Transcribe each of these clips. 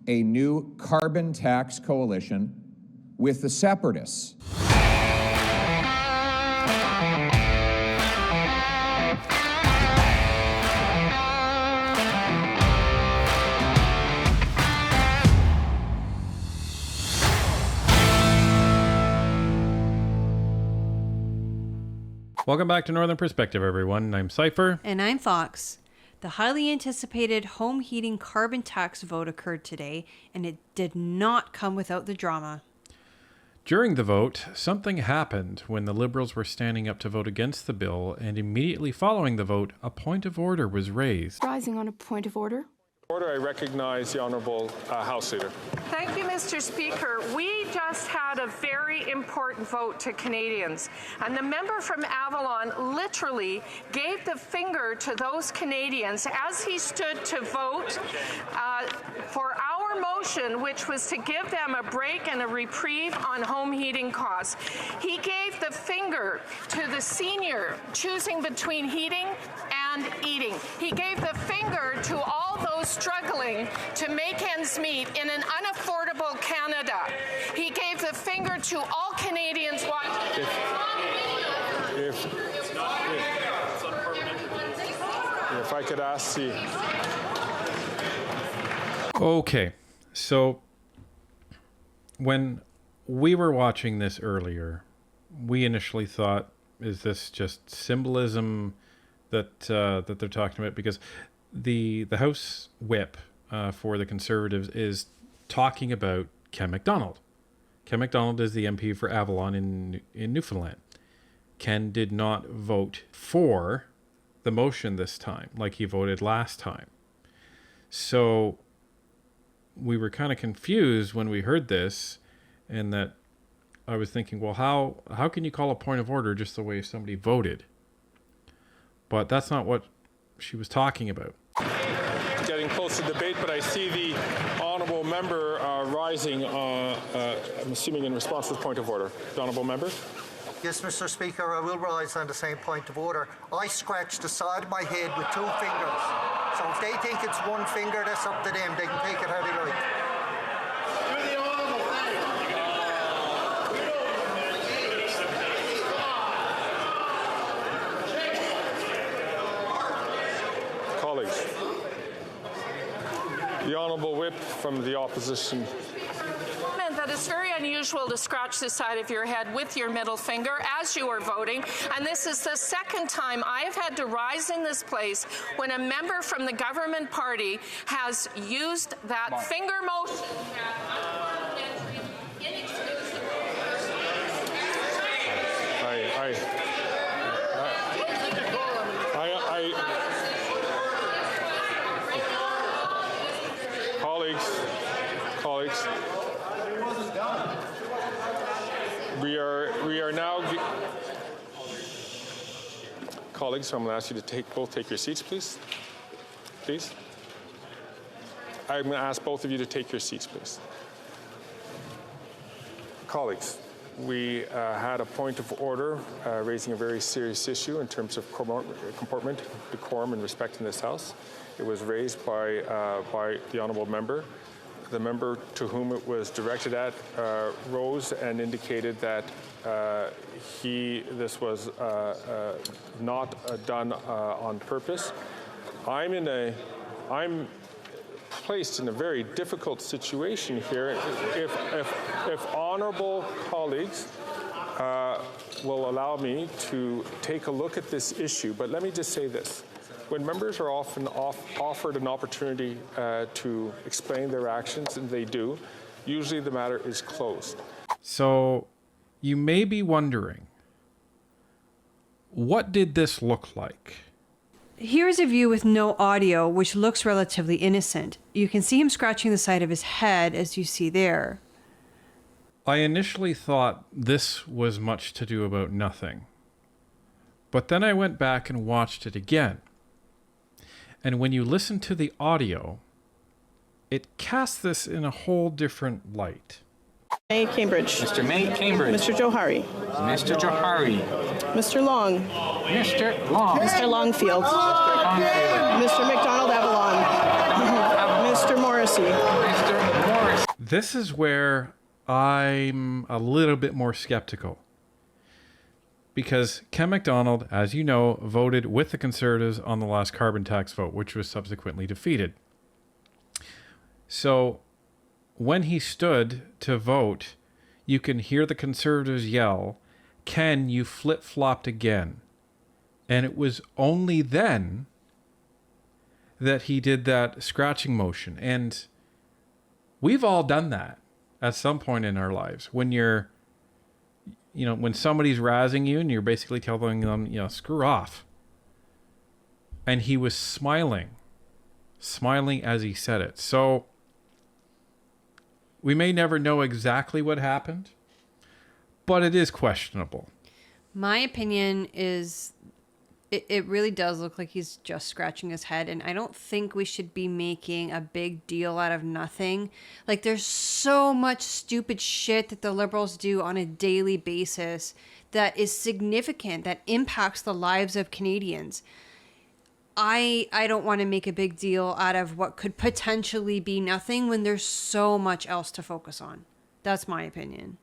a new carbon tax coalition with the separatists. Welcome back to Northern Perspective, everyone. I'm Cypher. And I'm Fox. The highly anticipated home heating carbon tax vote occurred today, and it did not come without the drama. During the vote, something happened when the Liberals were standing up to vote against the bill, and immediately following the vote, a point of order was raised. Rising on a point of order. Order, I recognize the Honourable House Leader. Thank you, Mr. Speaker. We just had a very important vote to Canadians, and the member from Avalon literally gave the finger to those Canadians as he stood to vote for our motion, which was to give them a break and a reprieve on home heating costs. He gave the finger to the senior choosing between heating and eating. He gave the finger to all those struggling to make ends meet in an unaffordable Canada. He gave the finger to all Canadians watching. If I could ask the... Okay, so when we were watching this earlier, we initially thought, is this just symbolism that they're talking about? Because the House whip for the Conservatives is talking about Ken MacDonald. Ken MacDonald is the MP for Avalon in Newfoundland. Ken did not vote for the motion this time, like he voted last time. So we were kind of confused when we heard this, and that I was thinking, well, how can you call a point of order just the way somebody voted? But that's not what she was talking about. Getting close to debate, but I see the honourable member rising, I'm assuming in response to the point of order. The honourable member? Yes, Mr. Speaker, I will rise on the same point of order. I scratched the side of my head with 2 fingers. So if they think it's 1 finger, that's up to them. They can take it how they like. Colleagues, the Honourable Whip from the Opposition. That it's very unusual to scratch the side of your head with your middle finger as you are voting, and this is the second time I have had to rise in this place when a member from the government party has used that finger motion. Colleagues. We are now. Colleagues, so I'm going to ask you to both take your seats, please. Please. I'm going to ask both of you to take your seats, please. Colleagues, we had a point of order raising a very serious issue in terms of comportment, decorum, and respect in this House. It was raised by the honourable member. The member to whom it was directed at rose and indicated that this was not done on purpose. I'm placed in a very difficult situation here. If honourable colleagues will allow me to take a look at this issue, but let me just say this. When members are often offered an opportunity to explain their actions, and they do, usually the matter is closed. So you may be wondering, what did this look like? Here's a view with no audio, which looks relatively innocent. You can see him scratching the side of his head, as you see there. I initially thought this was much to do about nothing. But then I went back and watched it again. And when you listen to the audio, it casts this in a whole different light. May Cambridge. Mr. May Cambridge. Mr. Johari. Mr. Johari. Mr. Long. Mr. Long. Mr. Longfield. Mr. Longfield. Mr. MacDonald Avalon. Mr. Morrissey. Mr. Mr. Morris. This is where I'm a little bit more skeptical. Because Ken MacDonald, as you know, voted with the Conservatives on the last carbon tax vote, which was subsequently defeated. So when he stood to vote, you can hear the Conservatives yell, "Ken, you flip-flopped again." And it was only then that he did that scratching motion. And we've all done that at some point in our lives. When you're, when somebody's razzing you and you're basically telling them, screw off. And he was smiling as he said it. So we may never know exactly what happened, but it is questionable. My opinion is it really does look like he's just scratching his head, and I don't think we should be making a big deal out of nothing. Like, there's so much stupid shit that the Liberals do on a daily basis that is significant, that impacts the lives of Canadians. I don't want to make a big deal out of what could potentially be nothing when there's so much else to focus on. That's my opinion.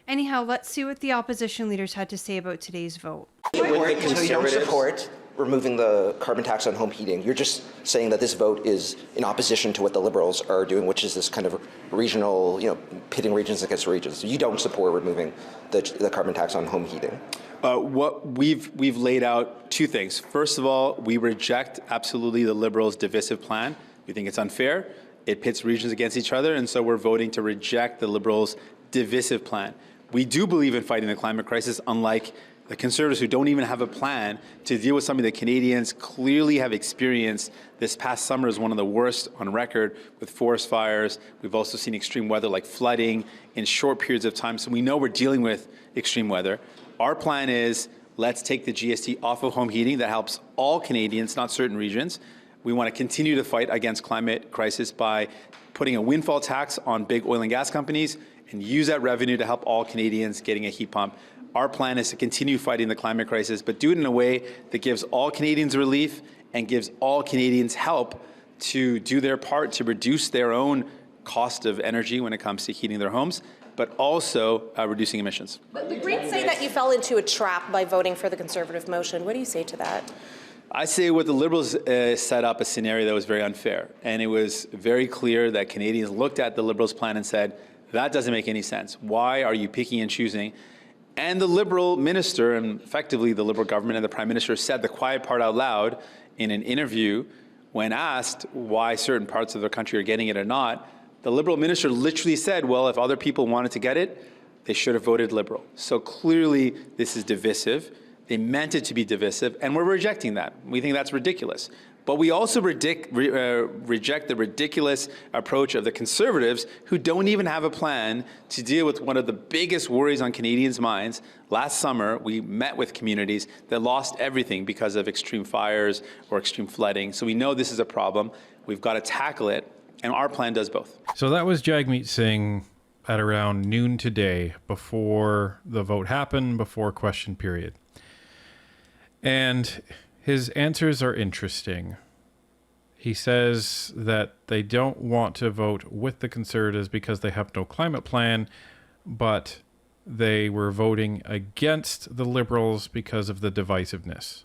Anyhow, let's see what the opposition leaders had to say about today's vote. So you don't support removing the carbon tax on home heating. You're just saying that this vote is in opposition to what the Liberals are doing, which is this kind of regional, pitting regions against regions. So you don't support removing the carbon tax on home heating. What we've laid out two things. First of all, we reject absolutely the Liberals' divisive plan. We think it's unfair. It pits regions against each other, and so we're voting to reject the Liberals' divisive plan. We do believe in fighting the climate crisis, unlike the Conservatives, who don't even have a plan to deal with something that Canadians clearly have experienced. This past summer is one of the worst on record with forest fires. We've also seen extreme weather like flooding in short periods of time. So we know we're dealing with extreme weather. Our plan is, let's take the GST off of home heating. That helps all Canadians, not certain regions. We want to continue to fight against climate crisis by putting a windfall tax on big oil and gas companies and use that revenue to help all Canadians getting a heat pump. Our plan is to continue fighting the climate crisis, but do it in a way that gives all Canadians relief and gives all Canadians help to do their part to reduce their own cost of energy when it comes to heating their homes, but also reducing emissions. But the Greens say that you fell into a trap by voting for the Conservative motion. What do you say to that? I say what the Liberals set up a scenario that was very unfair. And it was very clear that Canadians looked at the Liberals' plan and said, that doesn't make any sense. Why are you picking and choosing? And the Liberal minister, and effectively the Liberal government and the Prime Minister, said the quiet part out loud in an interview when asked why certain parts of the country are getting it or not. The Liberal minister literally said, well, if other people wanted to get it, they should have voted Liberal. So clearly this is divisive. They meant it to be divisive, and we're rejecting that. We think that's ridiculous. But we also reject the ridiculous approach of the Conservatives, who don't even have a plan to deal with one of the biggest worries on Canadians' minds. Last summer, we met with communities that lost everything because of extreme fires or extreme flooding. So we know this is a problem. We've got to tackle it, and our plan does both. So that was Jagmeet Singh at around noon today, before the vote happened, before question period. And his answers are interesting. He says that they don't want to vote with the Conservatives because they have no climate plan, but they were voting against the Liberals because of the divisiveness.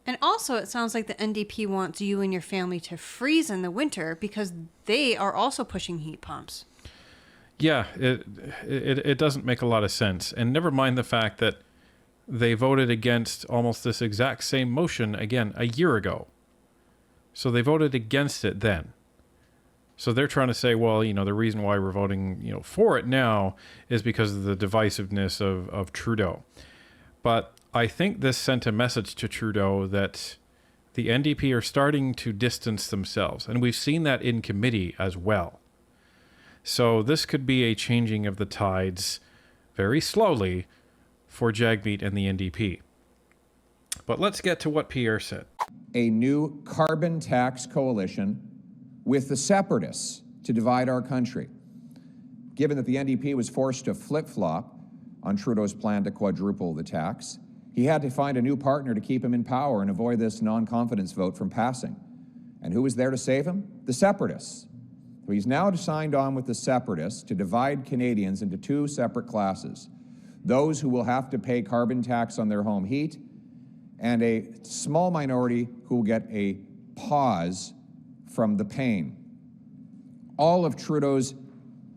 And also, it sounds like the NDP wants you and your family to freeze in the winter because they are also pushing heat pumps. Yeah, it doesn't make a lot of sense. And never mind the fact that they voted against almost this exact same motion again a year ago. So they voted against it then. So they're trying to say, well, the reason why we're voting, for it now is because of the divisiveness of Trudeau. But I think this sent a message to Trudeau that the NDP are starting to distance themselves. And we've seen that in committee as well. So this could be a changing of the tides very slowly for Jagmeet and the NDP. But let's get to what Pierre said. A new carbon tax coalition with the separatists to divide our country. Given that the NDP was forced to flip-flop on Trudeau's plan to quadruple the tax, he had to find a new partner to keep him in power and avoid this non-confidence vote from passing. And who was there to save him? The separatists. So he's now signed on with the separatists to divide Canadians into two separate classes: those who will have to pay carbon tax on their home heat, and a small minority who will get a pause from the pain. All of Trudeau's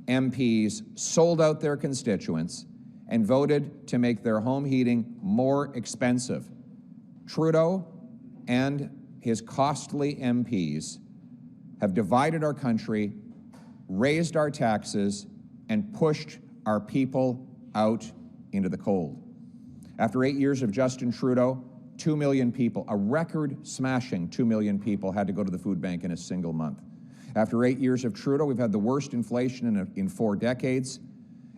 MPs sold out their constituents and voted to make their home heating more expensive. Trudeau and his costly MPs have divided our country, raised our taxes, and pushed our people out into the cold. After 8 years of Justin Trudeau, 2 million people, a record-smashing 2 million people, had to go to the food bank in a single month. After 8 years of Trudeau, we've had the worst inflation in 4 decades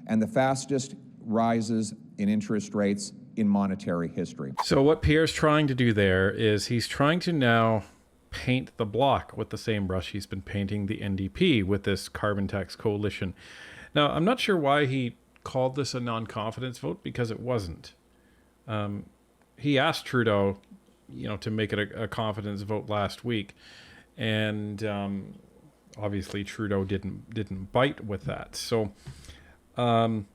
and the fastest rises in interest rates in monetary history. So what Pierre's trying to do there is he's trying to now paint the Bloc with the same brush he's been painting the NDP with this carbon tax coalition. Now, I'm not sure why he called this a non-confidence vote, because it wasn't. He asked Trudeau, to make it a confidence vote last week, and obviously Trudeau didn't bite with that. So I'm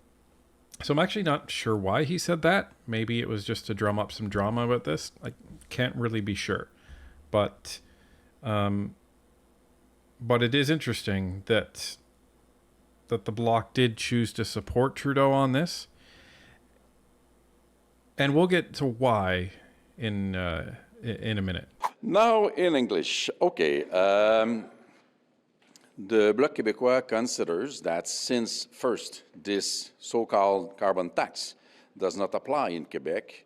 actually not sure why he said that. Maybe it was just to drum up some drama about this. I can't really be sure, but it is interesting that the Bloc did choose to support Trudeau on this, and we'll get to why in a minute. Now in English, okay. The Bloc Québécois considers that since first this so-called carbon tax does not apply in Quebec,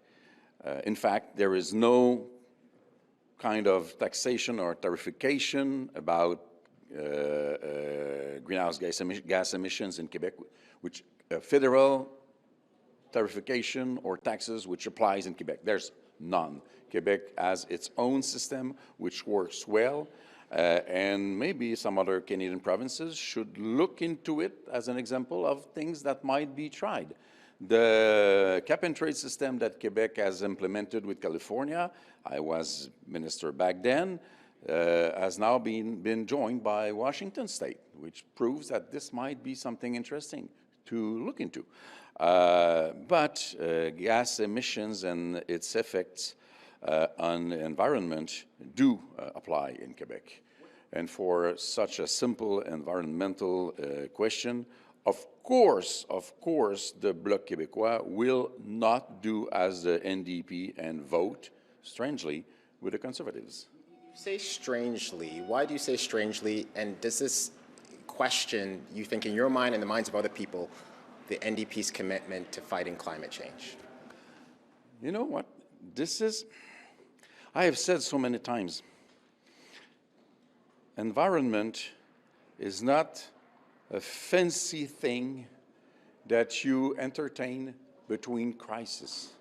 in fact, there is no kind of taxation or tarification about greenhouse gas emissions in Quebec, which federal tarification or taxes which applies in Quebec. There's none. Quebec has its own system which works well, and maybe some other Canadian provinces should look into it as an example of things that might be tried. The cap-and-trade system that Quebec has implemented with California, I was minister back then, has now been joined by Washington State, which proves that this might be something interesting to look into. But gas emissions and its effects on the environment do apply in Quebec. And for such a simple environmental question, of course, the Bloc Québécois will not do as the NDP and vote, strangely, with the Conservatives. You say strangely. Why do you say strangely? And does this question, you think, in your mind and the minds of other people, the NDP's commitment to fighting climate change? You know what? I have said so many times, environment is not a fancy thing that you entertain between crises.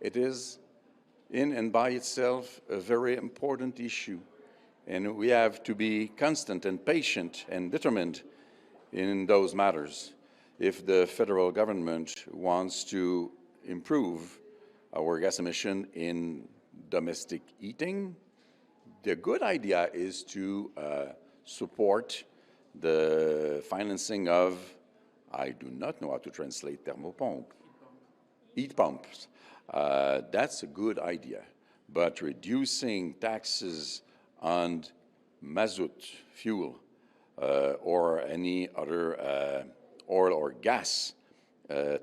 It is, in and by itself, a very important issue. And we have to be constant and patient and determined in those matters. If the federal government wants to improve our gas emission in domestic heating, the good idea is to support the financing of, I do not know how to translate thermopump, heat pumps. That's a good idea. But reducing taxes on mazout fuel or any other oil or gas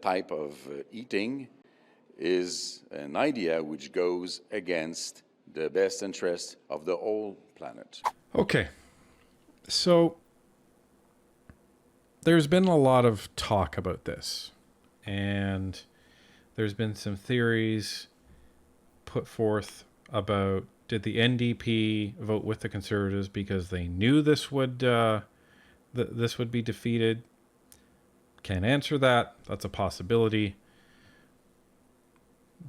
type of heating is an idea which goes against the best interest of the whole planet. Okay, so there's been a lot of talk about this, and there's been some theories put forth about, did the NDP vote with the Conservatives because they knew this would be defeated? Can't answer that. That's a possibility.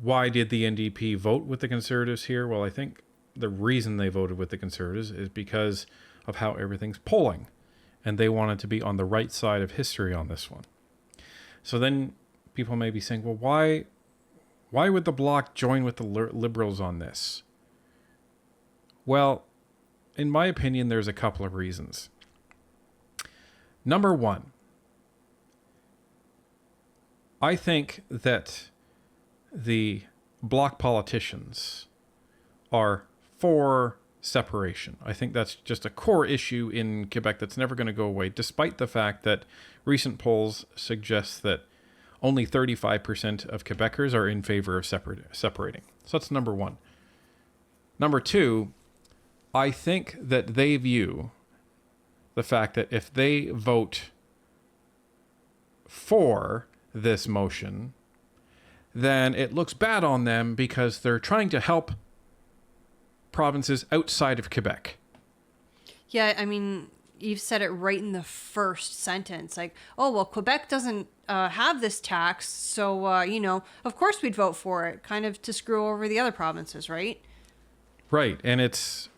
Why did the NDP vote with the Conservatives here? Well, I think the reason they voted with the Conservatives is because of how everything's polling, and they wanted to be on the right side of history on this one. So then people may be saying, well, why would the Bloc join with the Liberals on this? Well, in my opinion, there's a couple of reasons. Number one, I think that the Bloc politicians are for separation. I think that's just a core issue in Quebec that's never going to go away, despite the fact that recent polls suggest that only 35% of Quebecers are in favor of separating. So that's number one. Number two, I think that they view the fact that if they vote for this motion, then it looks bad on them because they're trying to help provinces outside of Quebec. Yeah, I mean, you've said it right in the first sentence. Like, oh, well, Quebec doesn't have this tax, so, of course we'd vote for it, kind of to screw over the other provinces, right? Right, and it's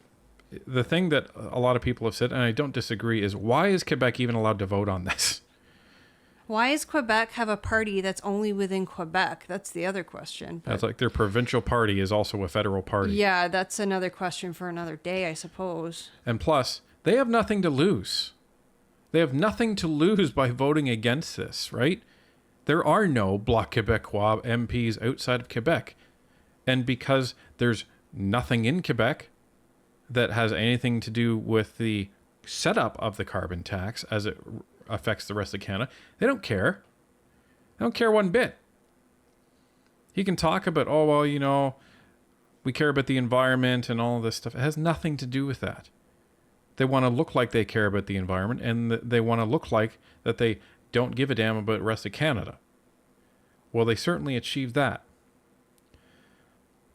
the thing that a lot of people have said, and I don't disagree, is why is Quebec even allowed to vote on this? Why does Quebec have a party that's only within Quebec? That's the other question. That's like their provincial party is also a federal party. Yeah, that's another question for another day, I suppose. And plus, they have nothing to lose. They have nothing to lose by voting against this, right? There are no Bloc Québécois MPs outside of Quebec. And because there's nothing in Quebec that has anything to do with the setup of the carbon tax as it affects the rest of Canada, they don't care. They don't care one bit. He can talk about, oh, well, we care about the environment and all of this stuff. It has nothing to do with that. They want to look like they care about the environment, and they want to look like that they don't give a damn about the rest of Canada. Well, they certainly achieved that.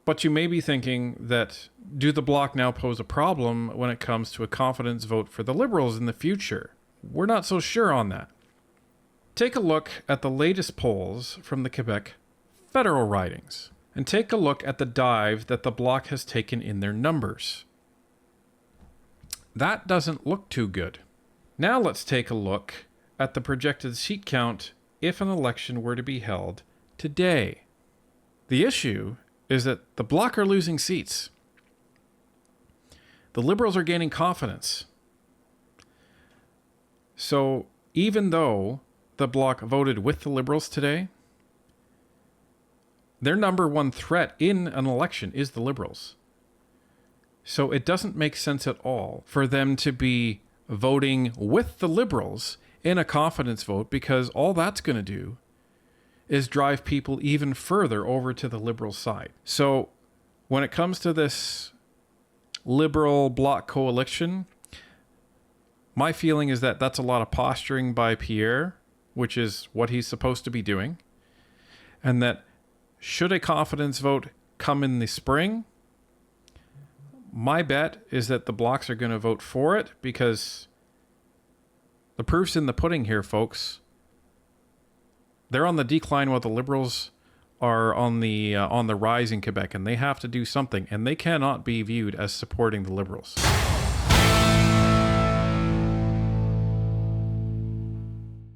But you may be thinking that, do the Bloc now pose a problem when it comes to a confidence vote for the Liberals in the future? We're not so sure on that. Take a look at the latest polls from the Quebec federal ridings, and take a look at the dive that the Bloc has taken in their numbers. That doesn't look too good. Now let's take a look at the projected seat count if an election were to be held today. The issue is that the Bloc are losing seats. The Liberals are gaining confidence. So even though the Bloc voted with the Liberals today, their number one threat in an election is the Liberals. So it doesn't make sense at all for them to be voting with the Liberals in a confidence vote, because all that's going to do is drive people even further over to the Liberal side. So when it comes to this Liberal Bloc coalition, my feeling is that that's a lot of posturing by Pierre, which is what he's supposed to be doing. And that should a confidence vote come in the spring, my bet is that the Blocs are going to vote for it, because the proof's in the pudding here, folks. They're on the decline while the Liberals are on the rise in Quebec, and they have to do something, and they cannot be viewed as supporting the Liberals.